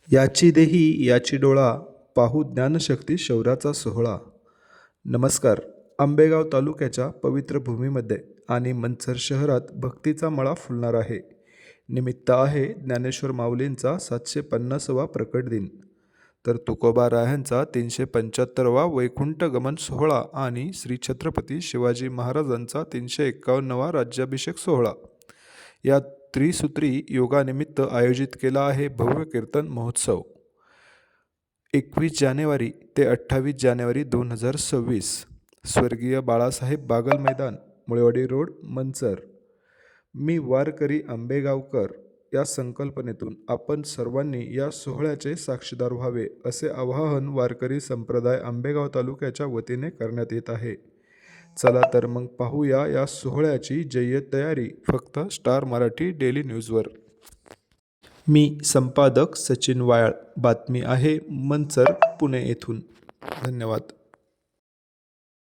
याची देही याची डोळा पाहू ज्ञानशक्ती शौर्याचा सोहळा. नमस्कार. आंबेगाव तालुक्याच्या पवित्र भूमीमध्ये आणि मंचर शहरात भक्तीचा मळा फुलणार आहे. निमित्त आहे ज्ञानेश्वर माऊलींचा 750वा प्रकट दिन, तर तुकोबारायांचा 375वा वैकुंठ गमन सोहळा आणि श्री छत्रपती शिवाजी महाराजांचा 351वा राज्याभिषेक सोहळा. या त्रिसूत्री योगानिमित्त आयोजित केला आहे भव्य कीर्तन महोत्सव. 21 जानेवारी ते 28 जानेवारी 2026. स्वर्गीय बाळासाहेब बागल मैदान, मुळेवाडी रोड, मंचर. मी वारकरी आंबेगावकर या संकल्पनेतून आपण सर्वांनी या सोहळ्याचे साक्षीदार व्हावे असे आवाहन वारकरी संप्रदाय आंबेगाव तालुक्याच्या वतीने करण्यात येत आहे. चला तर मग पाहूया या सोहळ्याची जय्यत तयारी फक्त स्टार मराठी डेली न्यूजवर. मी संपादक सचिन वायाळ. बातमी आहे मंचर, पुणे येथून. धन्यवाद.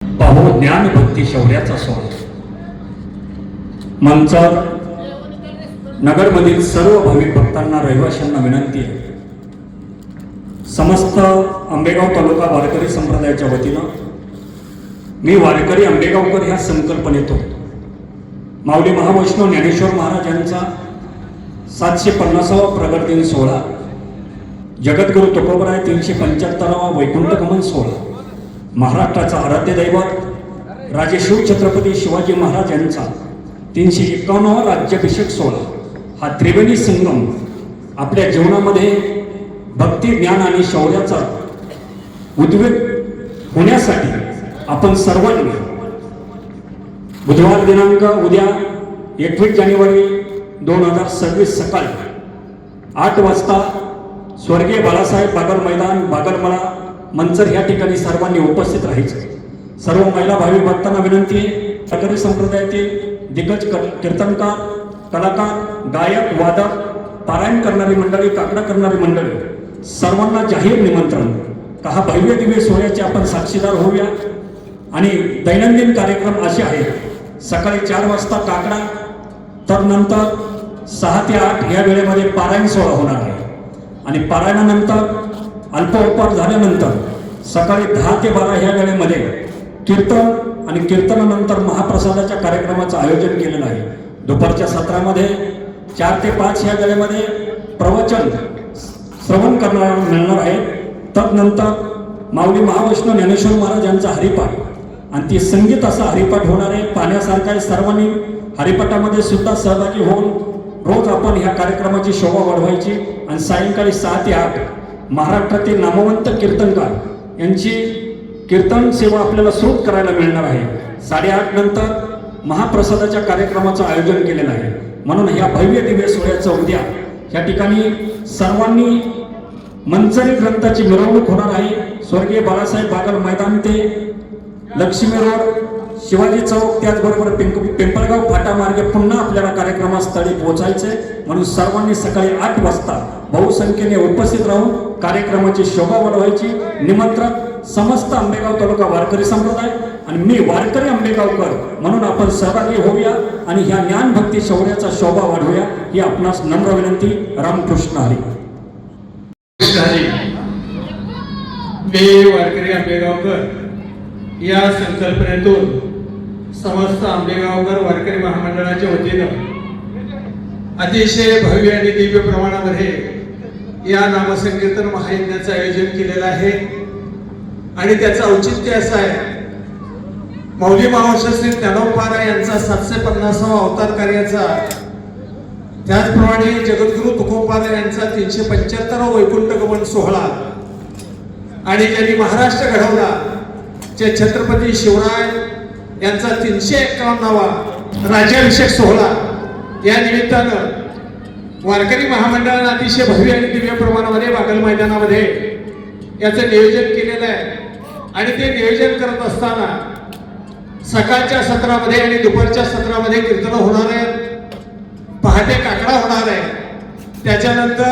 पाहू ज्ञान भक्ती शौर्याचा सोहळा. मंचर नगरमधील सर्व भाविक भक्तांना, रहिवाशांना विनंती आहे, समस्त आंबेगाव तालुका वारकरी संप्रदायाच्या वतीनं मी वारकरी आंबेगावकर ह्या संकल्पनेतो माऊली महावैष्णव ज्ञानेश्वर महाराज यांचा 750वा प्रगट दिन सोहळा, जगद्गुरु तुकोबराय 375वा वैकुंठ गमन सोहळा, महाराष्ट्राचा आराध्य दैवत राजे शिव छत्रपती शिवाजी महाराज यांचा 351वा राज्याभिषेक सोहळा, हा त्रिवेणी संगम आपल्या जीवनामध्ये भक्ती, ज्ञान आणि शौर्याचा उद्वेग होण्यासाठी आपण सर्वांनी बुधवार दिनांक उद्या 21 जानेवारी 2026 सकाळी 8 वाजता स्वर्गीय बाळासाहेब बागल मैदान, बागलमळा, मंचर या ठिकाणी सर्वांनी उपस्थित राहायचं. सर्व महिला भाविक भक्तांना विनंती आहे, वारकरी संप्रदायातील दिग्गज कीर्तनकार, कलाकार, गायक, वादक, पारायण करणारी मंडळी, काकडा करणारी मंडळी, सर्वांना जाहीर निमंत्रण का हा भव्य दिव्य सोहळ्याचे आपण साक्षीदार होऊया. आणि दैनंदिन कार्यक्रम असे आहेत, सकाळी 4 वाजता काकडा, तर नंतर 6 ते 8 या वेळेमध्ये पारायण सोहळा होणार आहे. आणि पारायणानंतर अल्पोपहार झाल्यानंतर सकाळी 10 ते 12 ह्या वेळेमध्ये कीर्तन, आणि कीर्तनानंतर महाप्रसादाच्या कार्यक्रमाचं आयोजन केलेलं आहे. दुपारच्या सत्रामध्ये 4 ते 5 ह्या वेळेमध्ये प्रवचन श्रवण करणार मिळणार आहे. तदनंतर माऊली महावैष्णव ज्ञानेश्वर महाराज यांचा हरिपाठ, आणि ती संगीत असा हरिपाठ होणार आहे, पाहण्यासारखा आहे. सर्वांनी हरिपाठामध्ये सुद्धा सहभागी होऊन रोज आपण ह्या कार्यक्रमाची शोभा वाढवायची. आणि सायंकाळी 6 ते 8 महाराष्ट्रातील नामवंत कीर्तनकार यांची कीर्तन सेवा आपल्याला सुरू करायला मिळणार आहे. 8:30 नंतर महाप्रसादाच्या कार्यक्रमाचं आयोजन केलेलं आहे. म्हणून ह्या भव्य दिव्य सोहळ्याचं उद्या या ठिकाणी सर्वांनी मंचरी ग्रंथाची मिरवणूक होणार आहे. स्वर्गीय बाळासाहेब बागल मैदान ते लक्ष्मी रोड, शिवाजी चौक, त्याचबरोबर पिंपळगाव फाटा मार्गे पुन्हा आपल्याला कार्यक्रमास्थळी पोहोचायचे. म्हणून सर्वांनी सकाळी 8 वाजता बहुसंख्येने उपस्थित राहून कार्यक्रमाची शोभा वाढवायची. निमंत्रण समस्त आंबेगाव तालुका वारकरी संप्रदाय आणि मी वारकरी आंबेगावकर म्हणून आपण सहभागी होऊया आणि ह्या ज्ञान भक्ती शौर्याचा शोभा वाढवूया ही आपणास नम्र विनंती. रामकृष्ण हरी. मी वारकरी आंबेगावकर या संकल्पनेतून समस्त आंबेगावकर वारकरी महामंडळाच्या वतीनं अतिशय भव्य आणि दिव्य प्रमाणामध्ये या नामसंकीर्तन महायज्ञाचं आयोजन केलेलं आहे. आणि त्याचं औचित्य असं आहे, माऊली महावैष्णव श्री ज्ञानोबा यांचा 750वा अवतार कार्याचा, त्याचप्रमाणे जगद्गुरु तुकोबा यांचा 375वा वैकुंठ गमन सोहळा, आणि ज्यांनी महाराष्ट्र घडवला जे छत्रपती शिवराय यांचा 351वा राज्याभिषेक सोहळा, या निमित्तानं वारकरी महामंडळानं अतिशय भव्य आणि दिव्य प्रमाणामध्ये बागल मैदानामध्ये याचं नियोजन केलेलं आहे. आणि ते नियोजन करत असताना सकाळच्या सत्रामध्ये आणि दुपारच्या सत्रामध्ये कीर्तन होणार आहेत, पहाटे काकडा होणार आहे, त्याच्यानंतर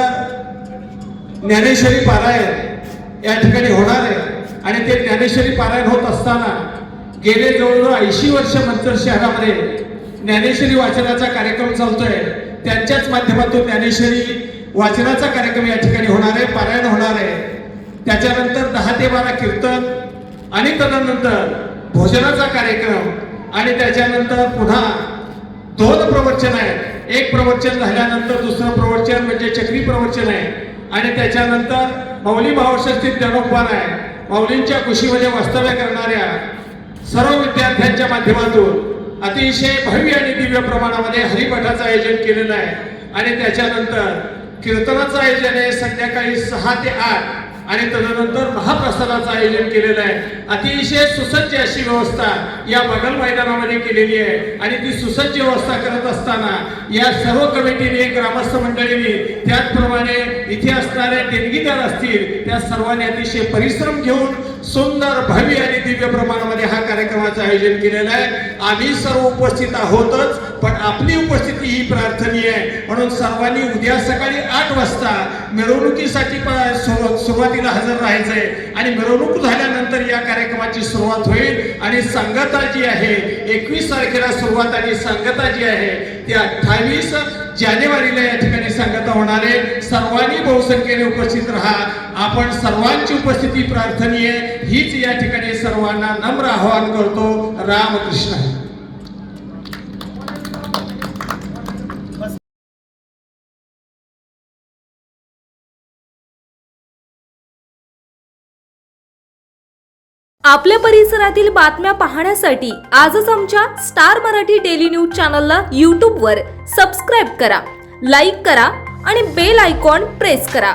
ज्ञानेश्वरी पारायण या ठिकाणी होणार आहे. आणि ते ज्ञानेश्वरी पारायण होत असताना गेले जवळजवळ 80 वर्ष मंचर शहरामध्ये ज्ञानेश्वरी वाचनाचा कार्यक्रम चालतोय. त्यांच्याच माध्यमातून ज्ञानेश्वरी वाचनाचा कार्यक्रम या ठिकाणी होणार आहे. त्याच्यानंतर 10 ते 12 कीर्तन आणि तदनंतर भोजनाचा कार्यक्रम आणि त्याच्यानंतर पुन्हा 2 प्रवचन आहेत. एक प्रवचन झाल्यानंतर दुसरं प्रवचन म्हणजे चक्री प्रवचन आहे आणि त्याच्यानंतर माऊली भावषष्ठी ज्ञानोपवान आहे. माऊलींच्या कुशीमध्ये वास्तव्य करणाऱ्या सर्व विद्यार्थ्यांच्या माध्यमातून अतिशय भव्य आणि दिव्य प्रमाणामध्ये हरिपाठाचं आयोजन केलेलं आहे आणि त्याच्यानंतर कीर्तनाचं आयोजन आहे संध्याकाळी 6 ते 8 आणि तदनंतर महाप्रसादाचं आयोजन केलेलं आहे. अतिशय सुसज्ज अशी व्यवस्था या बागल मैदानामध्ये केलेली आहे आणि ती सुसज्ज व्यवस्था करत असताना या सर्व कमिटीने, ग्रामस्थ मंडळींनी, त्याचप्रमाणे इथे असणारे देणगीदार असतील त्या सर्वांनी अतिशय परिश्रम घेऊन सुंदर भव्य आणि दिव्य प्रमाणामध्ये हा कार्यक्रमाचं आयोजन केलेलं आहे. आम्ही सर्व उपस्थित आहोतच, पण आपली उपस्थिती ही प्रार्थनीय आहे. म्हणून सर्वांनी उद्या सकाळी 8 वाजता मिरवणुकीसाठी सुरुवातीला हजर राहायचंय आणि मिरवणूक झाल्यानंतर या कार्यक्रमाची सुरुवात होईल आणि सांगता जी आहे 21 तारखेला सुरुवात आणि सांगता जी आहे ती 28 जानेवारीला या ठिकाणी सांगता होणार आहे. सर्वांनी बहुसंख्येने उपस्थित राहा. आपण सर्वांची उपस्थिती प्रार्थनीय हीच या ठिकाणी सर्वांना नम्र आवाहन करतो. रामकृष्ण. आपल्या परिसरातील बातम्या पाहण्यासाठी आजच आमच्या स्टार मराठी डेली न्यूज चॅनलला YouTube वर सबस्क्राईब करा, लाईक करा आणि बेल आयकॉन प्रेस करा.